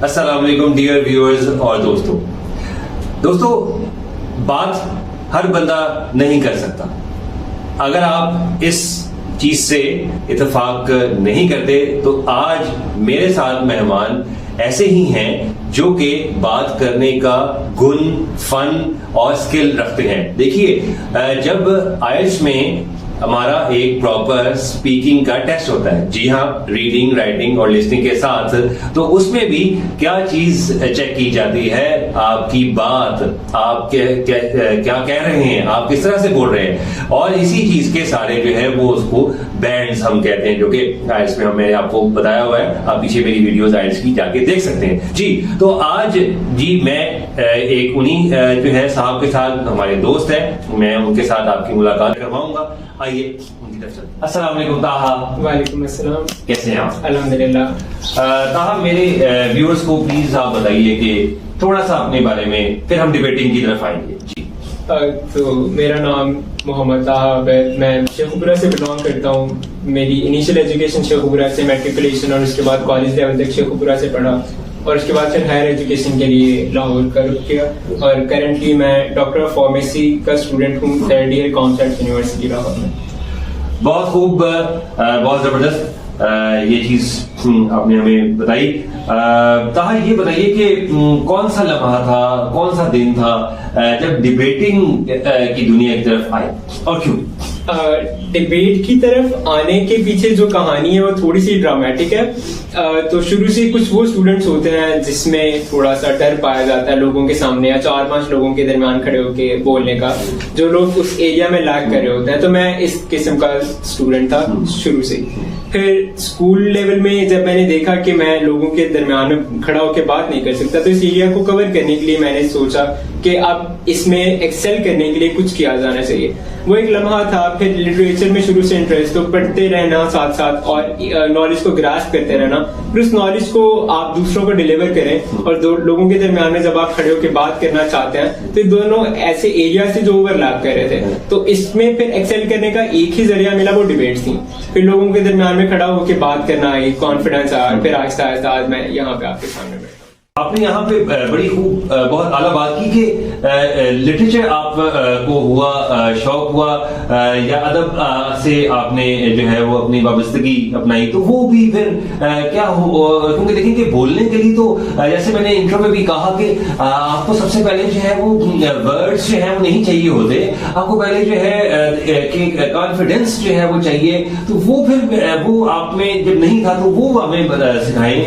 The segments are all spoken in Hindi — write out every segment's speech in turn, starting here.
अस्सलाम वालेकुम डियर व्यूअर्स और दोस्तों, बात हर बंदा नहीं कर सकता। अगर आप इस चीज से इत्तेफाक नहीं करते तो आज मेरे साथ मेहमान ऐसे ही हैं जो कि बात करने का गुण, फन और स्किल रखते हैं। देखिए, जब आइल्स में हमारा एक प्रॉपर स्पीकिंग का टेस्ट होता है, जी हाँ, रीडिंग, राइटिंग और लिसनिंग के साथ, तो उसमें भी क्या चीज चेक की जाती है? आपकी बात, आप क्या कह रहे हैं, आप किस तरह से बोल रहे हैं। और इसी चीज के सारे जो है वो उसको बैंड्स हम कहते हैं, जो कि आइल्स में मैंने आपको बताया हुआ है। आप पीछे मेरी वीडियोस आइल्स की जाके देख सकते हैं जी। तो आज जी मैं एक उन्हीं जो है साहब के साथ, हमारे दोस्त हैं, मैं उनके साथ आपकी मुलाकात करवाऊंगा। आइए उनकी तरफ से। अस्सलाम वालेकुम ताहा। वालेकुम अस्सलाम। कैसे हैं आप? अल्हम्दुलिल्लाह। ताहा, मेरे व्यूअर्स को प्लीज आप बताइए कि थोड़ा सा अपने बारे में, फिर हम डिबेटिंग की तरफ आएंगे जी। तो मेरा नाम मोहम्मद ताहा है, मैं शेखुपुरा से बिलोंग करता हूँ। मेरी इनिशियल एजुकेशन शेखुपुरा से, मैट्रिकुलेशन और उसके बाद कॉलेज लेवल तक शेखुपुरा से पढ़ा और उसके बाद फिर हायर एजुकेशन के लिए लाहौर का रुख किया। और करंटली मैं डॉक्टर ऑफ फार्मेसी का स्टूडेंट हूँ, 3rd year commerce university Lahore में। बहुत खूब, बहुत जबरदस्त ये चीज आपने हमें बताई। ताहा, ये बताइए कि कौन सा लम्हा था, कौन सा दिन था जब डिबेटिंग की दुनिया की तरफ आए और क्यों? डिबेट की तरफ आने के पीछे जो कहानी है वो थोड़ी सी ड्रामेटिक है। तो शुरू से कुछ वो स्टूडेंट्स होते हैं जिसमें थोड़ा सा डर पाया जाता है लोगों के सामने या 4-5 लोगों के दरमियान खड़े होके बोलने का, जो लोग उस एरिया में लैग कर रहे होते हैं। तो मैं इस किस्म का स्टूडेंट था शुरू से। फिर स्कूल लेवल में जब मैंने देखा कि मैं लोगों के दरमियान में खड़ा होकर बात नहीं कर सकता, तो इस एरिया को कवर करने के लिए मैंने सोचा कि अब इसमें एक्सेल करने के लिए कुछ किया जाना चाहिए। वो एक लम्हा था। फिर लिटरेचर में शुरू से इंटरेस्ट, तो पढ़ते रहना साथ साथ और नॉलेज को ग्रास्प करते रहना, फिर उस नॉलेज को आप दूसरों को डिलीवर करें। और दो लोगों के दरमियान में जब आप खड़े होकर बात करना चाहते हैं, तो दोनों ऐसे एरिया से जो ओवरलैप कर रहे थे, तो इसमें फिर एक्सेल करने का एक ही जरिया मिला, वो डिबेट्स थी। फिर लोगों के दरमियान में खड़ा होकर बात करना, एक कॉन्फिडेंस आया। फिर आहिस्ता आहिस्ता आज मैं यहाँ पे आपके सामने बैठा। आपने यहाँ पे बड़ी खूब, बहुत आला बात की कि लिटरेचर आप को हुआ, शौक हुआ या अदब से आपने जो है वो अपनी वाबस्तगी अपनाई, तो वो भी फिर क्या हो, क्योंकि देखिए कि बोलने के लिए तो जैसे मैंने इंट्रो में भी कहा कि आपको सबसे पहले जो है वो वर्ड्स जो है वो नहीं चाहिए होते, आपको पहले जो है कि कॉन्फिडेंस जो है वो चाहिए। तो वो फिर वो आप में जब नहीं था, तो वो हमें सिखाएं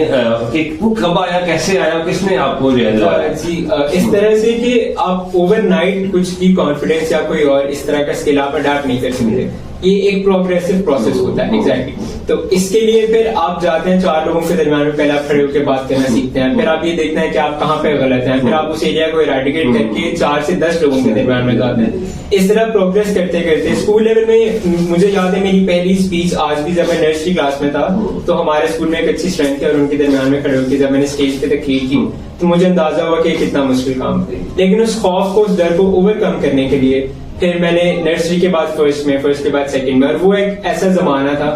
कि वो कब आया, कैसे आया, किसने आपको जी इस तरह से कि आप ओवरनाइट कुछ की कॉन्फिडेंस या कोई और इस तरह का स्किल आप अडैप्ट नहीं कर सकते। ये एक प्रोग्रेसिव प्रोसेस होता है। एग्जैक्टली। तो इसके लिए फिर आप जाते हैं 4 लोगों के दरमियान में, पहले आप खड़े होकर बात करना सीखते हैं। फिर आप ये देखते हैं कि आप कहाँ पे गलत हैं। फिर आप उस एरिया को इरेडिकेट करके 4 से 10 लोगों के दरमियान में जाते हैं। इस तरह प्रोग्रेस करते करते स्कूल लेवल में मुझे याद है मेरी पहली स्पीच आज भी, जब मैं नर्सरी क्लास में था, तो हमारे स्कूल में एक अच्छी स्ट्रेंथ थी और उनके दरमियान में खड़े होकर जब मैंने स्टेज पे तकरीर की, तो मुझे अंदाजा हुआ कि कितना मुश्किल काम है। लेकिन उस खौफ को, उस डर को ओवरकम करने के लिए फिर मैंने नर्सरी के बाद फर्स्ट के बाद सेकंड में, और वो एक ऐसा जमाना था,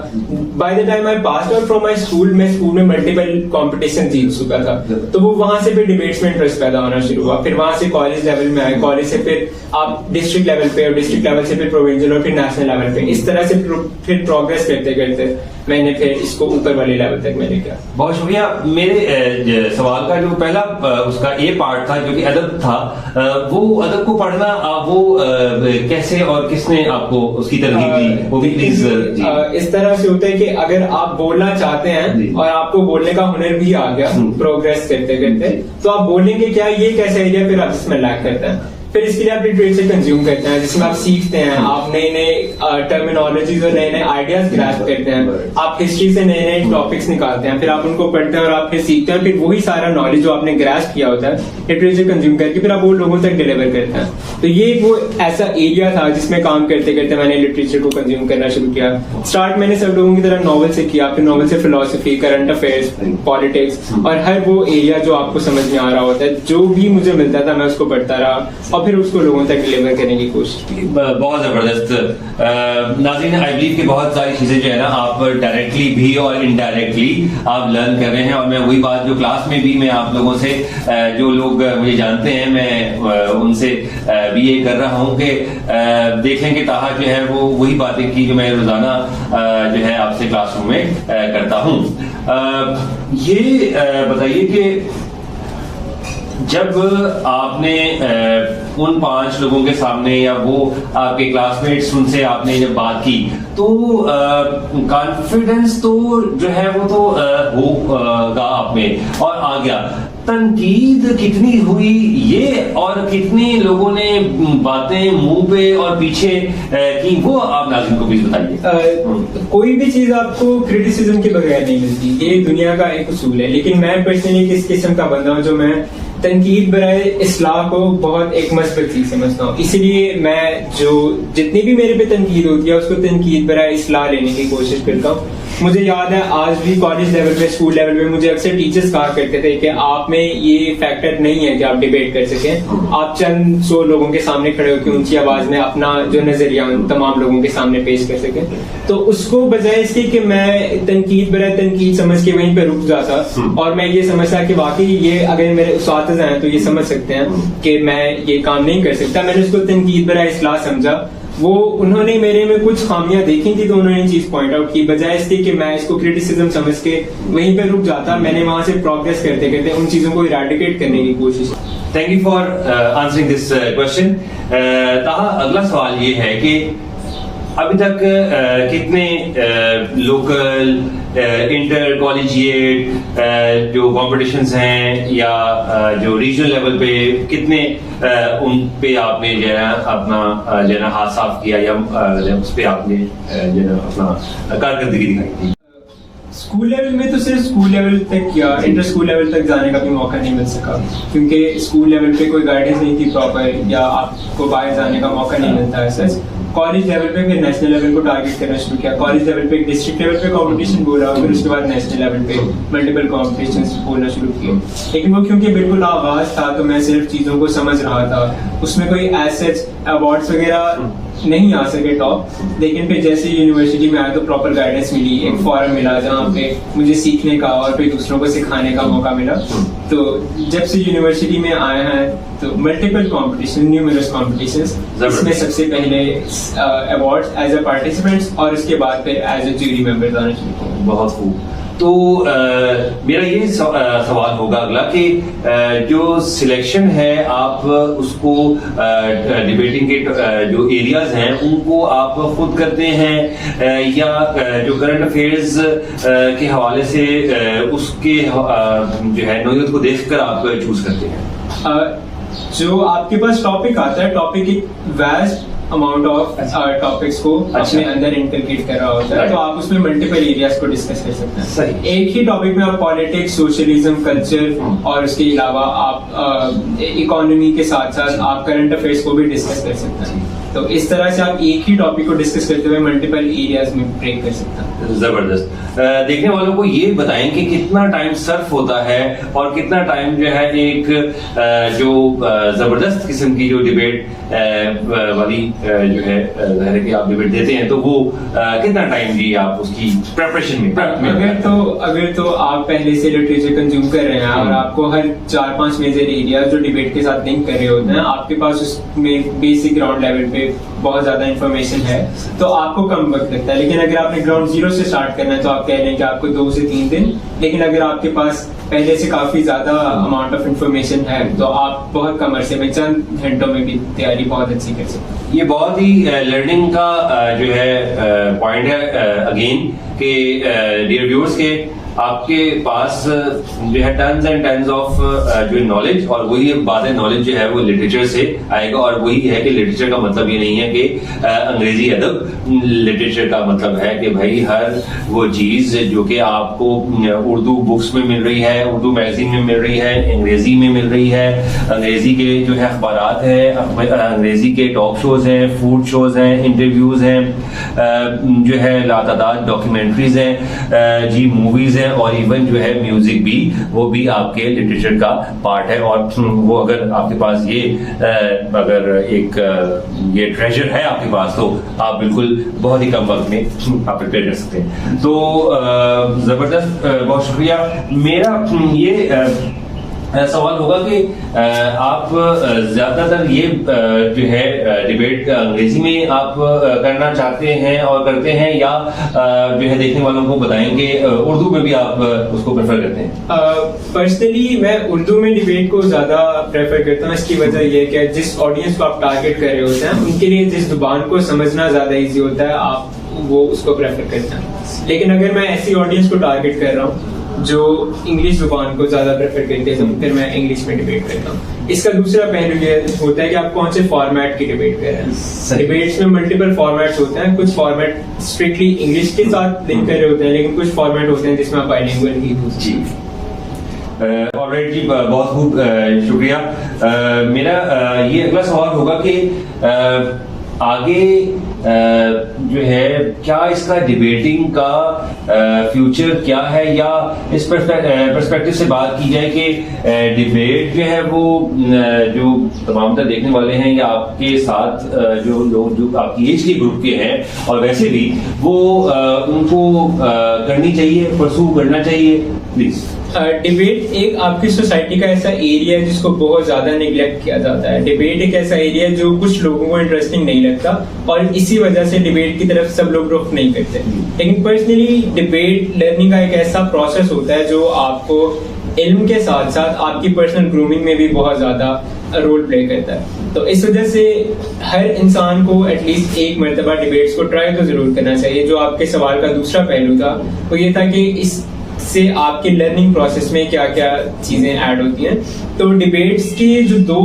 by the time I passed out from my school, मैं स्कूल में मल्टीपल कंपटीशन जीत चुका था। तो वो वहां से फिर डिबेट्स में इंटरेस्ट पैदा होना शुरू हुआ। फिर वहां से कॉलेज लेवल में आए, कॉलेज से फिर आप डिस्ट्रिक्ट लेवल पे, और डिस्ट्रिक्ट लेवल से फिर प्रोविंशियल और फिर नेशनल लेवल पे, इस तरह से फिर प्रोग्रेस करते करते मैंने फिर इसको ऊपर वाले लेवल तक मैंने किया। बहुत शुक्रिया। मेरे सवाल का जो पहला उसका ये पार्ट था जो कि अदब था, वो अदब को पढ़ना वो कैसे और किसने आपको उसकी तरकीब दी, वो भी प्लीज। इस तरह से होता है कि अगर आप बोलना चाहते हैं और आपको बोलने का हुनर भी आ गया प्रोग्रेस करते करते, तो आप बोलेंगे क्या, ये कैसा एरिया फिर आप इसमें लैक करते हैं। फिर इसके लिए आप लिटरेचर कंज्यूम करते हैं जिसमें आप सीखते हैं, आप नए नए टर्मिनोलॉजीज और नए नए आइडियाज ग्रैस्प करते हैं, आप हिस्ट्री से नए नए टॉपिक्स निकालते हैं, फिर आप उनको पढ़ते हैं और आप फिर सीखते हैं। फिर वही सारा नॉलेज जो आपने ग्रैस्प किया होता है लिटरेचर कंज्यूम करके फिर आप वो लोगों तक डिलीवर करते हैं। तो ये वो ऐसा एरिया था जिसमें काम करते करते मैंने लिटरेचर को कंज्यूम करना शुरू किया। स्टार्ट मैंने सब लोगों की तरह नॉवल से किया, फिर नॉवल से फिलोसफी, करंट अफेयर्स, पॉलिटिक्स और हर वो एरिया जो आपको समझ में आ रहा होता है, जो भी मुझे मिलता था मैं उसको पढ़ता रहा। और फिर उसको लोगों तक डिलीवर करने की कोशिश की। बहुत जबरदस्त। नाज़रीन, आई बिलीव कि बहुत सारी चीजें जो है ना आप डायरेक्टली भी और इनडायरेक्टली आप लर्न कर रहे हैं, और मैं वही बात जो क्लास में भी मैं आप लोगों से जो लोग मुझे जानते हैं मैं उनसे भी ये कर रहा हूँ कि देखें कि ताहा जो है वो वही बातें की जो मैं रोजाना जो है आपसे क्लासरूम में करता हूँ। ये बताइए कि जब आपने उन 5 लोगों के सामने या वो आपके क्लासमेट्स उनसे आपने जब बात की तो कॉन्फिडेंस तो जो है वो तो होगा आप में और आ गया। तनकीद कितनी हुई ये और कितने लोगों ने बातें मुंह पे और पीछे की, वो आप नाज़रीन को प्लीज बताइए। कोई भी चीज आपको क्रिटिसिज्म के बगैर नहीं मिलती, ये दुनिया का एक उसूल है। लेकिन मैं पर्सनली किस किस्म का बंदा हूँ जो मैं तनकीद बराए इस्लाह को बहुत एक मस्बत चीज समझता हूँ, इसलिए मैं जो जितनी भी मेरे पे तनकीद होती है उसको तनकीद बराए इस्लाह लेने की कोशिश करता हूँ। मुझे याद है आज भी कॉलेज लेवल पे, स्कूल लेवल पे मुझे अक्सर टीचर्स कहा करते थे कि आप में ये फैक्टर नहीं है कि आप डिबेट कर सकें, आप चंद 100 लोगों के सामने खड़े होकर ऊंची आवाज में अपना जो नजरिया तमाम लोगों के सामने पेश कर सकें। तो उसको बजाय इसके कि मैं तनकीद बराए तनकीद समझ के वहीं पे रुक जाता और मैं ये समझता कि वाकई ये अगर मेरे उस्ताद हैं तो ये समझ सकते हैं कि मैं ये काम नहीं कर सकता, मैंने उसको तनकीद बराए इस्लाह समझा। वो उन्होंने मेरे में कुछ खामियां देखी थी तो उन्होंने चीज पॉइंट आउट की, बजाय इसके कि मैं इसको क्रिटिसिज्म समझ के वहीं पे रुक जाता, मैंने वहां से प्रोग्रेस करते करते उन चीजों को इराडिकेट करने की कोशिश। Thank you for answering this question. ताहा, अगला सवाल ये है कि अभी तक कितने लोकल इंटर कॉलेजिएट जो कॉम्पिटिशंस हैं या जो रीजनल लेवल पे कितने उन पे आपने जो है अपना जो है ना हाथ साफ किया या उस पे आपने जो है अपना कारकर्दगी दिखाई थी? स्कूल लेवल में तो सिर्फ स्कूल लेवल तक या इंटर स्कूल लेवल तक जाने का भी मौका नहीं मिल सका, क्योंकि स्कूल लेवल पे कोई गाइडेंस नहीं थी प्रॉपर या आपको बाहर जाने का मौका नहीं मिलता है। सच कॉलेज लेवल पे फिर नेशनल लेवल को टारगेट करना शुरू किया, कॉलेज लेवल पे डिस्ट्रिक्ट लेवल पे कंपटीशन बोला, फिर उसके बाद नेशनल लेवल पे मल्टीपल कॉम्पिटिशन्स बोलना शुरू किए। लेकिन वो क्योंकि बिल्कुल आगाज था तो मैं सिर्फ चीज़ों को समझ रहा था, उसमें कोई एज अवार्ड्स वगैरह नहीं आ सके टॉप। लेकिन फिर जैसे यूनिवर्सिटी में आया तो प्रॉपर गाइडेंस मिली, एक फोरम मिला जहाँ पे मुझे सीखने का और फिर दूसरों को सिखाने का मौका मिला। तो जब से यूनिवर्सिटी में आए हैं तो मल्टीपल कॉम्पिटिशन, न्यूमरस कॉम्पिटिशंस, इसमें सबसे पहले अवार्ड्स एज अ पार्टिसिपेंट्स और उसके बाद फिर एज अ जूरी मेंबर आना शुरू किया। बहुत खूब। तो मेरा ये सवाल होगा अगला कि जो सिलेक्शन है आप उसको डिबेटिंग के जो एरियाज हैं उनको आप खुद करते हैं या जो करंट अफेयर्स के हवाले से उसके जो है नोयत को देखकर आप चूज करते हैं? जो आपके पास टॉपिक आता है, टॉपिक एक वैस्ट अमाउंट ऑफ टॉपिक्स को अपने अंदर इंटरग्रेट कर रहा होता है, तो आप उसमें मल्टीपल एरियाज को डिस्कस कर सकते हैं। सही। एक ही टॉपिक में आप पॉलिटिक्स, सोशलिज्म, कल्चर और उसके अलावा आप इकोनॉमी के साथ साथ आप करंट अफेयर्स को भी डिस्कस कर सकते हैं। तो इस तरह से आप एक ही टॉपिक को डिस्कस करते हुए मल्टीपल एरियाज में ब्रेक कर सकते हैं। जबरदस्त। देखने वालों को ये बताएं कि कितना टाइम सर्फ होता है और कितना टाइम जो है एक जो जबरदस्त किस्म की जो डिबेट वाली जो है ज़ाहिर है कि आप डिबेट देते हैं तो वो कितना टाइम जी आप उसकी प्रिपरेशन में? अगर तो आप पहले से लिटरेचर कंज्यूम कर रहे हैं और आपको हर 4-5 मेजर एरिया जो डिबेट के साथ लिंक कर रहे होते हैं, आपके पास उसमें बेसिक ग्राउंड लेवल पे बहुत ज्यादा इंफॉर्मेशन है तो आपको कम वक्त लगता है। लेकिन अगर आपने ग्राउंड जीरो से स्टार्ट करना है तो आप कह लें कि आपको 2 से 3 दिन, लेकिन अगर आपके पास पहले से काफी ज्यादा अमाउंट ऑफ इंफॉर्मेशन है तो आप बहुत कम अरसे में, चंद घंटों में भी तैयारी बहुत अच्छी कर सकते हैं। ये बहुत ही लर्निंग का जो है पॉइंट है अगेन कि डियर व्यूअर्स के आपके पास जो है टन्स एंड टन्स ऑफ जो नॉलेज, और वही बात है नॉलेज जो है वो लिटरेचर से आएगा, और वही है कि लिटरेचर का मतलब ये नहीं है कि अंग्रेजी अदब। लिटरेचर का मतलब है कि भाई हर वो चीज जो कि आपको उर्दू बुक्स में मिल रही है, उर्दू मैगजीन में मिल रही है, अंग्रेजी में मिल रही है, अंग्रेजी के जो है अखबारात है, अंग्रेजी के टॉक शोज हैं, फूड शोज हैं, इंटरव्यूज हैं, जो है लातादाद डॉक्यूमेंट्रीज हैं जी, मूवीज हैं, हैं, और इवन जो है म्यूजिक भी, वो भी आपके लिटरेचर का पार्ट है। और वो अगर आपके पास ये अगर एक ये ट्रेजर है आपके पास, तो आप बिल्कुल बहुत ही कम वक्त में आप प्रिपेयर कर सकते हैं। तो जबरदस्त, बहुत शुक्रिया। मेरा ये सवाल होगा कि आप ज्यादातर ये जो है डिबेट अंग्रेजी में आप करना चाहते हैं और करते हैं, या जो है देखने वालों को बताएंगे उर्दू में भी आप उसको प्रेफर करते हैं? पर्सनली मैं उर्दू में डिबेट को ज्यादा प्रेफर करता हूँ। इसकी वजह ये है कि जिस ऑडियंस को आप टारगेट कर रहे होते हैं, उनके लिए जिस जुबान को समझना ज्यादा इजी होता है, आप वो उसको प्रेफर करते हैं। लेकिन अगर मैं ऐसी ऑडियंस को टारगेट कर रहा हूँ जो इंग्लिश जुबान को ज्यादा प्रेफर करते हैं, तो फिर मैं इंग्लिश में डिबेट करता हूँ। इसका दूसरा पहलू ये होता है कि आप कौन से फॉर्मेट की डिबेट कर रहे हैं। डिबेट्स में मल्टीपल फॉर्मेट्स होते हैं। कुछ फॉर्मेट स्ट्रिक्टली इंग्लिश के साथ लिंक कर रहे होते हैं, लेकिन कुछ फॉर्मेट होते हैं जिसमें आप बाइलिंगुअल ही जी। ऑलराइट जी, बहुत खूब शुक्रिया। मेरा ये अगला सवाल होगा कि आगे जो है क्या इसका डिबेटिंग का फ्यूचर क्या है, या इस पर्सपेक्टिव से बात की जाए कि डिबेट जो है वो जो तमाम तरह देखने वाले हैं या आपके साथ जो लोग जो आपकी एज के ग्रुप के हैं और वैसे भी, वो उनको करनी चाहिए, परसू करना चाहिए, प्लीज? डिबेट एक आपकी सोसाइटी का ऐसा एरिया है जिसको बहुत ज्यादा निगलेक्ट किया जाता है। डिबेट एक ऐसा एरिया है जो कुछ लोगों को इंटरेस्टिंग नहीं लगता, और इसी वजह से डिबेट की तरफ सब लोग रुख नहीं करते। लेकिन पर्सनली डिबेट लर्निंग का एक ऐसा प्रोसेस होता है जो आपको इल्म के साथ साथ आपकी पर्सनल ग्रूमिंग में भी बहुत ज्यादा रोल प्ले करता है। तो इस वजह से हर इंसान को एटलीस्ट एक मरतबा डिबेट्स को ट्राई तो जरूर करना चाहिए। जो आपके सवाल का दूसरा पहलू था वो ये था कि इस से आपके लर्निंग प्रोसेस में क्या क्या चीजें ऐड होती हैं। तो डिबेट्स के जो दो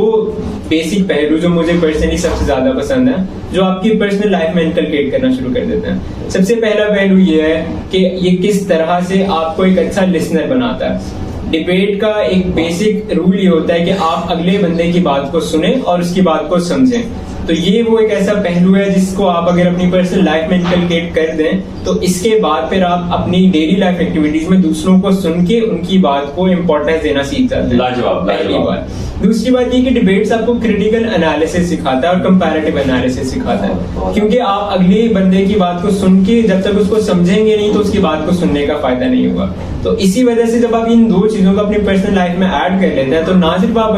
बेसिक पहलू जो मुझे पर्सनली सबसे ज्यादा पसंद है, जो आपकी पर्सनल लाइफ में इनकलकेट करना शुरू कर देते हैं। सबसे पहला पहलू ये है कि ये किस तरह से आपको एक अच्छा लिसनर बनाता है। डिबेट का एक बेसिक रूल ये होता है कि आप अगले बंदे की बात को सुने और उसकी बात को समझें। तो ये वो एक ऐसा पहलू है जिसको आप अगर अपनी पर्सनल लाइफ में इनकलकेट कर दें, तो इसके बाद फिर आप अपनी डेली लाइफ एक्टिविटीज में दूसरों को सुन के उनकी बात को इम्पोर्टेंस देना सीख जाते हैं। लाजवाब, पहली बात। दूसरी बात ये कि डिबेट्स आपको क्रिटिकल एनालिसिस सिखाता है और कंपैरेटिव एनालिसिस सिखाता है, क्योंकि आप अगले बंदे की बात को सुन के जब तक उसको समझेंगे नहीं तो उसकी बात को सुनने का फायदा नहीं होगा। तो इसी वजह से जब आप इन दो चीजों को अपनी पर्सनल लाइफ में ऐड कर लेते हैं, तो ना सिर्फ आप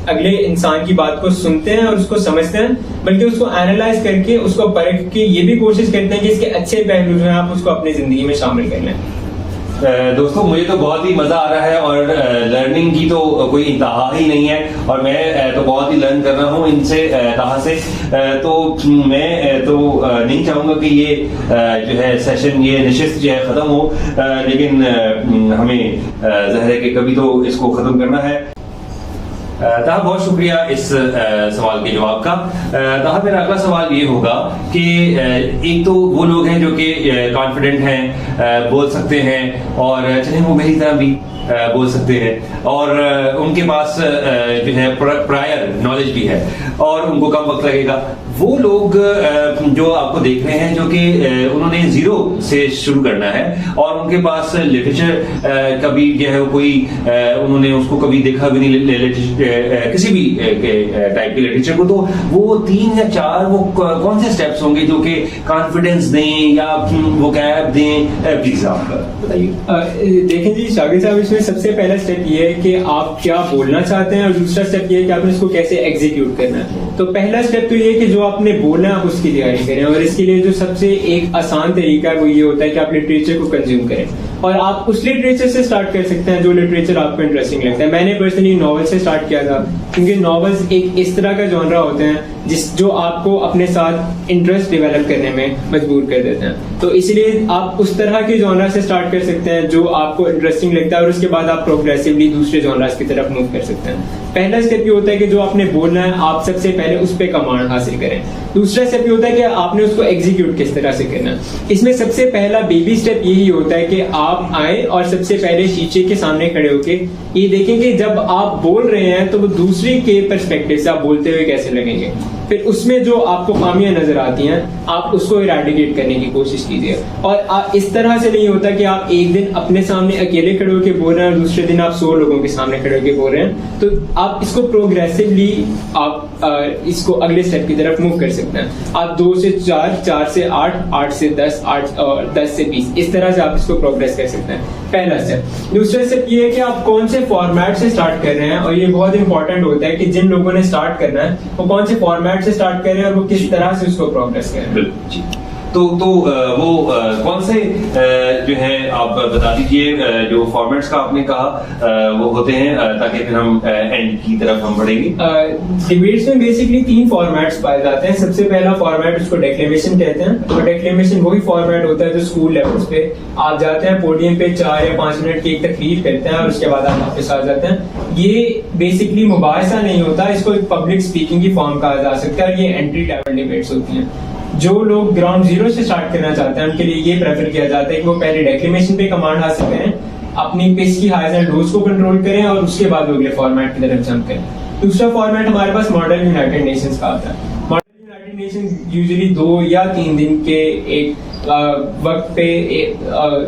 अगले इंसान की बात को सुनते हैं और उसको समझते हैं, बल्कि उसको एनालाइज करके उसको परख के ये भी कोशिश करते हैं कि इसके अच्छे पहलू जो है आप उसको अपनी जिंदगी में शामिल कर लें। दोस्तों, मुझे तो बहुत ही मजा आ रहा है और लर्निंग की तो कोई इंतहा ही नहीं है, और मैं तो बहुत ही लर्न कर रहा हूँ इनसे तहा से। तो मैं तो नहीं चाहूंगा कि ये जो है सेशन, ये नशिस्त जो है खत्म हो, लेकिन हमें ज़ाहिर है कि कभी तो इसको खत्म करना है। ताहा, बहुत शुक्रिया इस सवाल के जवाब का। ताहा, मेरा अगला सवाल ये होगा कि एक तो वो लोग हैं जो कि कॉन्फिडेंट हैं, बोल सकते हैं, और चाहे वो मेरी तरह भी बोल सकते हैं, और उनके पास जो है प्रायर नॉलेज भी है और उनको कम वक्त लगेगा। वो लोग जो आपको देख रहे हैं जो कि उन्होंने जीरो से शुरू करना है और उनके पास लिटरेचर कभी जो है कोई उन्होंने उसको कभी देखा भी नहीं, किसी भी टाइप के लिटरेचर को, तो वो 3 या 4 वो कौन से स्टेप्स होंगे जो कि कॉन्फिडेंस दें या वो कैब दें? प्लीज आप बताइए। देखें जी शागिद साहब, इसमें सबसे पहला स्टेप ये है कि आप क्या बोलना चाहते हैं, और दूसरा स्टेप ये है कि आपने इसको कैसे एग्जीक्यूट करना है। तो पहला स्टेप तो ये है कि जो आपने बोलना है आप उसकी तैयारी करें, और इसके लिए जो सबसे एक आसान तरीका है वो ये होता है कि आप लिटरेचर को कंज्यूम करें, और आप उस लिटरेचर से स्टार्ट कर सकते हैं जो लिटरेचर आपको इंटरेस्टिंग लगता है। मैंने पर्सनली नॉवल से स्टार्ट किया था, क्योंकि नॉवेल्स एक इस तरह का जॉनरा होते हैं जो आपको अपने साथ इंटरेस्ट डेवलप करने में मजबूर कर देते हैं। तो इसलिए आप उस तरह के जॉनरा से स्टार्ट कर सकते हैं जो आपको इंटरेस्टिंग लगता है, और उसके बाद आप प्रोग्रेसिवली दूसरे जॉनरास की तरफ मूव कर सकते हैं। पहला स्टेप ये होता है कि जो आपने बोलना है आप सबसे पहले उस पर कमांड हासिल करें। दूसरा स्टेप ये होता है कि आपने उसको एग्जीक्यूट किस तरह से करना है। इसमें सबसे पहला बेबी स्टेप यही होता है कि आप आए और सबसे पहले शीशे के सामने खड़े होके ये देखें कि जब आप बोल रहे हैं तो वो दूसरे के पर्सपेक्टिव से आप बोलते हुए कैसे लगेंगे। फिर उसमें जो आपको खामियां नजर आती हैं आप उसको इराडिकेट करने की कोशिश कीजिए। और इस तरह से नहीं होता कि आप एक दिन अपने सामने अकेले खड़े होकर बोल रहे हैं और दूसरे दिन आप 100 लोगों के सामने खड़े होकर बोल रहे हैं। तो आप इसको प्रोग्रेसिवली आप इसको अगले स्टेप की तरफ मूव कर सकते हैं। आप 2 से 4, 4 से 8, 8 से 10, 8 और 10 से 20 इस तरह से आप इसको प्रोग्रेस कर सकते हैं, पहला स्टेप। दूसरा स्टेप ये है कि आप कौन से फॉर्मेट से स्टार्ट कर रहे हैं, और ये बहुत इंपॉर्टेंट होता है कि जिन लोगों ने स्टार्ट करना है वो कौन से फॉर्मेट से स्टार्ट कर रहे हैं और वो किस तरह से उसको प्रोग्रेस कर रहे हैं। तो वो कौन से जो है आप बता दीजिए जो फॉर्मेट्स का आपने कहा वो होते हैं, ताकि फिर हम एंड की तरफ हम बढ़ेंगे। डिबेट्स में बेसिकली 3 फॉर्मेट्स पाए जाते हैं। सबसे पहला फॉर्मेट उसको डेक्लेमेशन कहते हैं। तो डेक्लेमेशन वही फॉर्मेट होता है जो स्कूल लेवल्स पे आप जाते हैं, पोडियम पे 4 या 5 मिनट की एक तकरीर करते हैं और उसके बाद आप वापस आ जाते हैं। ये बेसिकली मुबाहिसा नहीं होता, इसको एक पब्लिक स्पीकिंग की फॉर्म कहा जा सकता है और ये एंट्री लेवल डिबेट्स होती हैं। जो लोग ग्राउंड जीरो से स्टार्ट करना चाहते हैं उनके लिए ये प्रेफर किया जाता है कि वो पहले डेक्लेमेशन पे कमांड हासिल करें, अपनी पिच की हाइज एंड लोज को कंट्रोल करें और उसके बाद वो अगले फॉर्मेट की तरफ जंप करें। दूसरा फॉर्मेट हमारे पास मॉडल यूनाइटेड नेशंस का आता है। मॉडल यूनाइटेड नेशंस यूजुअली 2 या 3 दिन के एक वक्त पे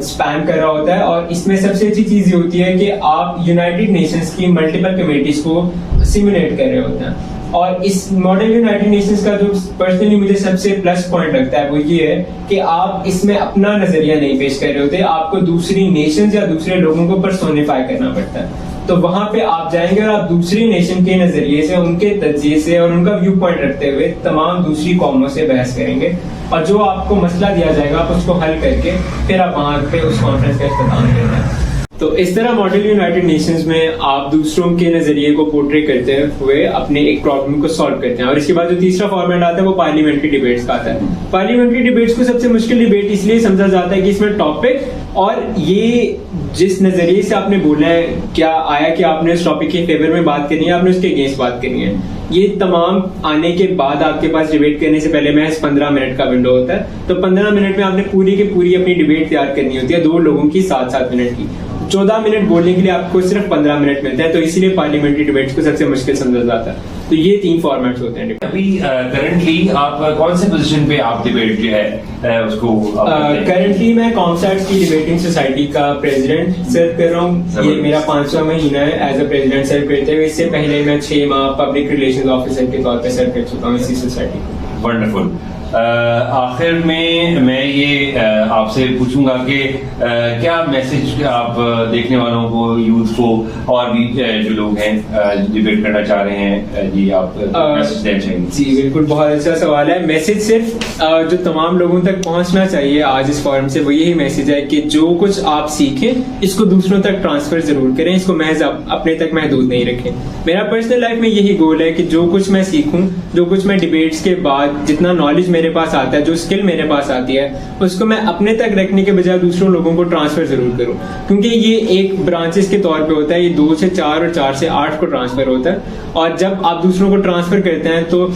स्पैन कर रहा होता है, और इसमें सबसे अच्छी चीज ये होती है कि आप यूनाइटेड नेशंस की मल्टीपल कमेटीज को सिमुलेट कर रहे होते हैं। और इस मॉडल यूनाइटेड नेशंस का जो पर्सनली मुझे सबसे प्लस पॉइंट लगता है वो ये है कि आप इसमें अपना नजरिया नहीं पेश कर रहे होते, आपको दूसरी नेशंस या दूसरे लोगों को पर्सोनिफाई करना पड़ता है। तो वहां पे आप जाएंगे और आप दूसरी नेशन के नजरिए से, उनके तज्जिए से और उनका व्यू पॉइंट रखते हुए तमाम दूसरी कौमों से बहस करेंगे, और जो आपको मसला दिया जाएगा आप उसको हल करके फिर आप वहां पे उस कॉन्फ्रेंस का इख्तिताम करना है। तो इस तरह मॉडल यूनाइटेड नेशंस में आप दूसरों के नजरिए को पोर्ट्रे करते हुए अपने एक प्रॉब्लम को सॉल्व करते हैं। और इसके बाद जो तीसरा फॉर्मेट आता है वो पार्लियामेंट्री डिबेट्स का आता है। पार्लियामेंट्री डिबेट्स को सबसे मुश्किल डिबेट इसलिए समझा जाता है कि इसमें टॉपिक और ये जिस नजरिए से आपने बोला है, क्या आया कि आपने उस टॉपिक के फेवर में बात करनी है, आपने उसके अगेंस्ट बात करनी है, ये तमाम आने के बाद आपके पास डिबेट करने से पहले महज 15 मिनट का विंडो होता है। तो 15 मिनट में आपने पूरी की पूरी अपनी डिबेट तैयार करनी होती है, 2 लोगों की 7-7 मिनट की। 14 मिनट बोलने के लिए आपको सिर्फ 15 मिनट मिलते हैं, तो इसीलिए पार्लियामेंट्री डिबेट्स को सबसे मुश्किल समझा जाता है। तो ये 3 फॉर्मेट्स होते हैं। अभी करंटली आप कौन से पोजीशन पे आप डिबेट जो है उसको करंटली मैं कॉमसैट्स की डिबेटिंग सोसाइटी का प्रेसिडेंट सर्व कर रहा हूँ। ये मेरा 5वां महीना है एज अ प्रेसिडेंट सर्व करते हुए। इससे पहले मैं 6 माह पब्लिक रिलेशंस ऑफिसर के तौर पर सर्व कर चुका हूँ इसी सोसाइटी को। वंडरफुल। आखिर में मैं ये आपसे पूछूंगा कि क्या मैसेज आप देखने वालों को, यूथ को और भी जो लोग हैं डिबेट करना चाह रहे हैं, जी आप मैसेज देना चाहेंगे? जी बिल्कुल, बहुत अच्छा सवाल है। मैसेज सिर्फ जो तमाम लोगों तक पहुंचना चाहिए आज इस फोरम से वो यही मैसेज है कि जो कुछ आप सीखें इसको दूसरों तक ट्रांसफर जरूर करें, इसको महज अपने तक महदूद नहीं रखें। मेरा पर्सनल लाइफ में यही गोल है कि जो कुछ मैं सीखूं, जो कुछ मैं डिबेट्स के बाद जितना नॉलेज मेरे पास आता है, जो स्किल मेरे पास आती है, उसको मैं अपने तक रखने के बजाय दूसरों लोगों को ट्रांसफर जरूर करूं, क्योंकि ये एक ब्रांचेस के तौर पे होता है। ये 2 से 4 और 4 से 8 को ट्रांसफर होता है, और जब आप दूसरों को ट्रांसफर करते हैं तो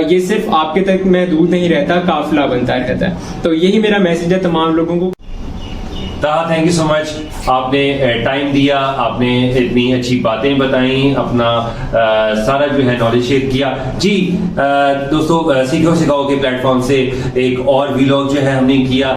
ये सिर्फ आपके तक महदूद नहीं रहता, काफिला बनता रहता है। तो यही मेरा मैसेज है तमाम लोगों को। थैंक यू सो मच, आपने टाइम दिया, आपने इतनी अच्छी बातें बताई, अपना सारा जो है नॉलेज शेयर किया। जी दोस्तों, सीखो सिखाओ के प्लेटफॉर्म से एक और व्लॉग जो है हमने किया।